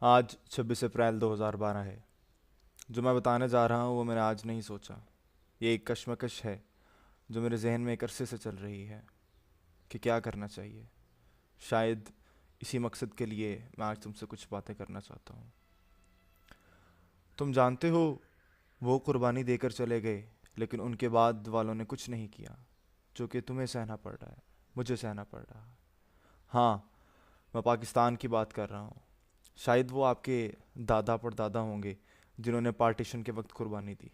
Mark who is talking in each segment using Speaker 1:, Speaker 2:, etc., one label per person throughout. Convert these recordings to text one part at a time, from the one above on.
Speaker 1: آج 26 اپریل 2012 ہے۔ جو میں بتانے جا رہا ہوں وہ میں نے آج نہیں سوچا۔ یہ ایک کشمکش ہے جو میرے ذہن میں ایک عرصے سے چل رہی ہے کہ کیا کرنا چاہیے۔ شاید اسی مقصد کے لیے میں آج تم سے کچھ باتیں کرنا چاہتا ہوں۔ تم جانتے ہو وہ قربانی دے کر چلے گئے، لیکن ان کے بعد والوں نے کچھ نہیں کیا، جو کہ تمہیں سہنا پڑ رہا ہے، مجھے سہنا پڑ رہا ہے۔ ہاں، میں پاکستان کی بات کر رہا ہوں۔ شاید وہ آپ کے دادا پردادا ہوں گے جنہوں نے پارٹیشن کے وقت قربانی دی۔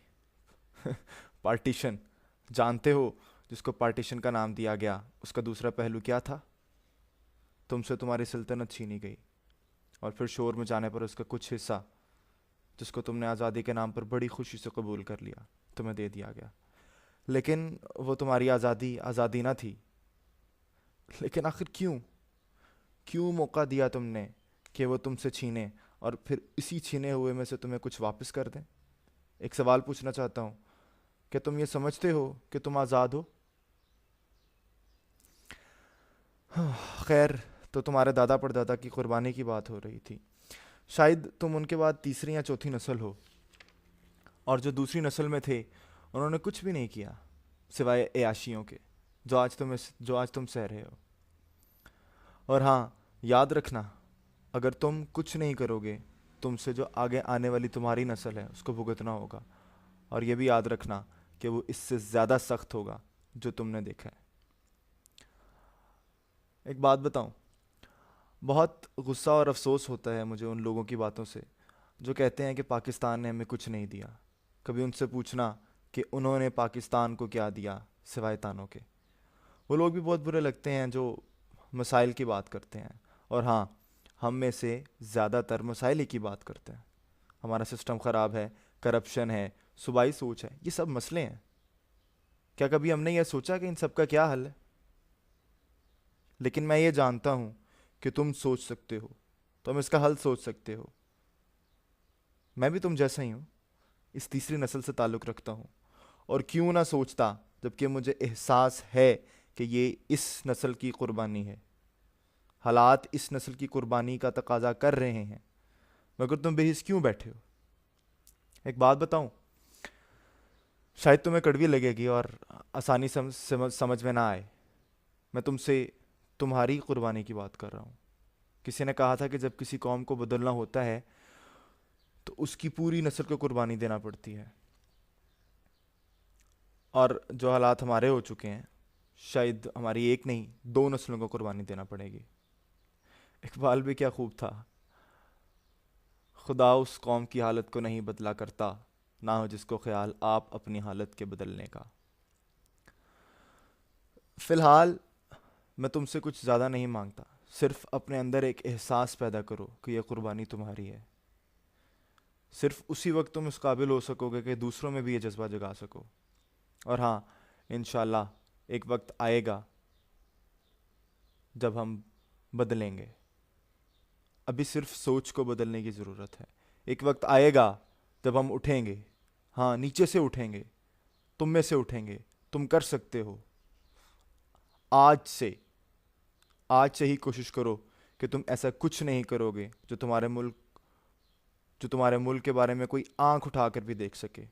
Speaker 1: پارٹیشن جانتے ہو، جس کو پارٹیشن کا نام دیا گیا، اس کا دوسرا پہلو کیا تھا؟ تم سے تمہاری سلطنت چھینی گئی، اور پھر شور مچانے پر اس کا کچھ حصہ، جس کو تم نے آزادی کے نام پر بڑی خوشی سے قبول کر لیا، تمہیں دے دیا گیا۔ لیکن وہ تمہاری آزادی نہ تھی۔ لیکن آخر کیوں موقع دیا تم نے کہ وہ تم سے چھینے اور پھر اسی چھینے ہوئے میں سے تمہیں کچھ واپس کر دیں؟ ایک سوال پوچھنا چاہتا ہوں، کیا تم یہ سمجھتے ہو کہ تم آزاد ہو؟ خیر، تو تمہارے دادا پردادا کی قربانی کی بات ہو رہی تھی۔ شاید تم ان کے بعد تیسری یا چوتھی نسل ہو، اور جو دوسری نسل میں تھے انہوں نے کچھ بھی نہیں کیا سوائے عیاشیوں کے، جو آج تم سہ رہے ہو۔ اور ہاں، یاد رکھنا، اگر تم کچھ نہیں کرو گے، تم سے جو آگے آنے والی تمہاری نسل ہے اس کو بھگتنا ہوگا، اور یہ بھی یاد رکھنا کہ وہ اس سے زیادہ سخت ہوگا جو تم نے دیکھا ہے۔ ایک بات بتاؤں، بہت غصہ اور افسوس ہوتا ہے مجھے ان لوگوں کی باتوں سے جو کہتے ہیں کہ پاکستان نے ہمیں کچھ نہیں دیا۔ کبھی ان سے پوچھنا کہ انہوں نے پاکستان کو کیا دیا سوائے تانوں کے۔ وہ لوگ بھی بہت برے لگتے ہیں جو مسائل کی بات کرتے ہیں، اور ہاں، ہم میں سے زیادہ تر مسائل ہی کی بات کرتے ہیں۔ ہمارا سسٹم خراب ہے، کرپشن ہے، صوبائی سوچ ہے، یہ سب مسئلے ہیں۔ کیا کبھی ہم نے یہ سوچا کہ ان سب کا کیا حل ہے؟ لیکن میں یہ جانتا ہوں کہ تم سوچ سکتے ہو، تم اس کا حل سوچ سکتے ہو۔ میں بھی تم جیسا ہی ہوں، اس تیسری نسل سے تعلق رکھتا ہوں، اور کیوں نہ سوچتا جبکہ مجھے احساس ہے کہ یہ اس نسل کی قربانی ہے۔ حالات اس نسل کی قربانی کا تقاضا کر رہے ہیں، مگر تم بے حس کیوں بیٹھے ہو؟ ایک بات بتاؤں، شاید تمہیں کڑوی لگے گی اور آسانی سمجھ میں نہ آئے۔ میں تم سے تمہاری قربانی کی بات کر رہا ہوں۔ کسی نے کہا تھا کہ جب کسی قوم کو بدلنا ہوتا ہے تو اس کی پوری نسل کو قربانی دینا پڑتی ہے، اور جو حالات ہمارے ہو چکے ہیں، شاید ہماری ایک نہیں 2 نسلوں کو قربانی دینا پڑے گی۔ اقبال بھی کیا خوب تھا، خدا اس قوم کی حالت کو نہیں بدلا کرتا، نہ ہو جس کو خیال آپ اپنی حالت کے بدلنے کا۔ فی الحال میں تم سے کچھ زیادہ نہیں مانگتا، صرف اپنے اندر ایک احساس پیدا کرو کہ یہ قربانی تمہاری ہے۔ صرف اسی وقت تم اس قابل ہو سکو گے کہ دوسروں میں بھی یہ جذبہ جگا سکو۔ اور ہاں، انشاءاللہ ایک وقت آئے گا جب ہم بدلیں گے۔ ابھی صرف سوچ کو بدلنے کی ضرورت ہے۔ ایک وقت آئے گا جب ہم اٹھیں گے، ہاں، نیچے سے اٹھیں گے، تم میں سے اٹھیں گے۔ تم کر سکتے ہو۔ آج سے ہی کوشش کرو کہ تم ایسا کچھ نہیں کرو گے جو تمہارے ملک کے بارے میں کوئی آنکھ اٹھا کر بھی دیکھ سکے۔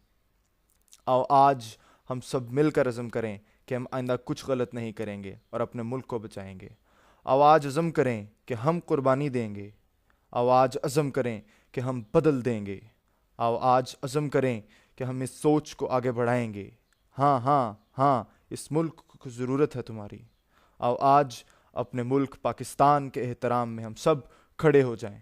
Speaker 1: آج ہم سب مل کر عزم کریں کہ ہم آئندہ کچھ غلط نہیں کریں گے اور اپنے ملک کو بچائیں گے۔ آج عزم کریں کہ ہم قربانی دیں گے۔ آج عزم کریں کہ ہم بدل دیں گے۔ آج عزم کریں کہ ہم اس سوچ کو آگے بڑھائیں گے۔ ہاں ہاں ہاں، اس ملک کو ضرورت ہے تمہاری۔ آج اپنے ملک پاکستان کے احترام میں ہم سب کھڑے ہو جائیں۔